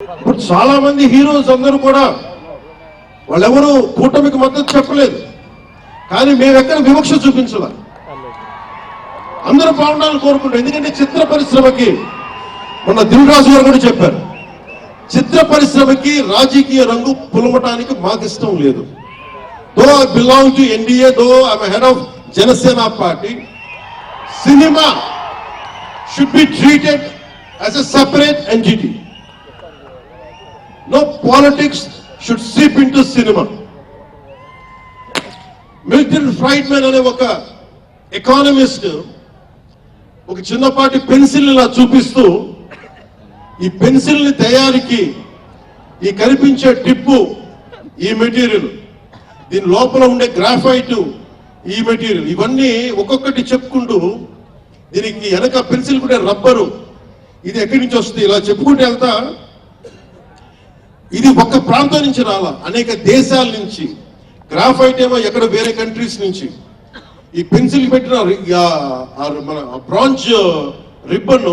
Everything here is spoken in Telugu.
ఇప్పుడు చాలా మంది హీరోస్ అందరూ కూడా వాళ్ళెవరూ కూటమికి మద్దతు చెప్పలేదు, కానీ మేము ఎక్కడ వివక్ష చూపించాల, అందరూ బాగుండాలని కోరుకుంటాం. ఎందుకంటే చిత్ర పరిశ్రమకి మొన్న దిల్రాజు గారు కూడా చెప్పారు, చిత్ర పరిశ్రమకి రాజకీయ రంగు పులమటానికి మాకు ఇష్టం లేదు. Though I belong to NDA, though I'm head of Janasena party, cinema should be treated as a separate entity. No politics should seep into cinema. Milton Friedman అనే ఒక ఎకానమిస్ట్ ఒక చిన్నపాటి పెన్సిల్ ఇలా చూపిస్తూ, ఈ పెన్సిల్ ని తయారీకి ఈ కనిపించే టిప్పు ఈ మెటీరియల్, దీని లోపల ఉండే గ్రాఫైట్ ఈ మెటీరియల్, ఇవన్నీ ఒక్కొక్కటి చెప్పుకుంటూ దీనికి వెనక పెన్సిల్ కూడా రబ్బరు, ఇది ఎక్కడి నుంచి వస్తుంది ఇలా చెప్పుకుంటూ వెళ్తా, ఇది ఒక్క ప్రాంతం నుంచి రాలా, అనేక దేశాల నుంచి. గ్రాఫైట్ ఏమో ఎక్కడ వేరే కంట్రీస్ నుంచి. ఈ పెన్సిల్ పెట్టిన మన బ్రాంచ్ రిబ్బన్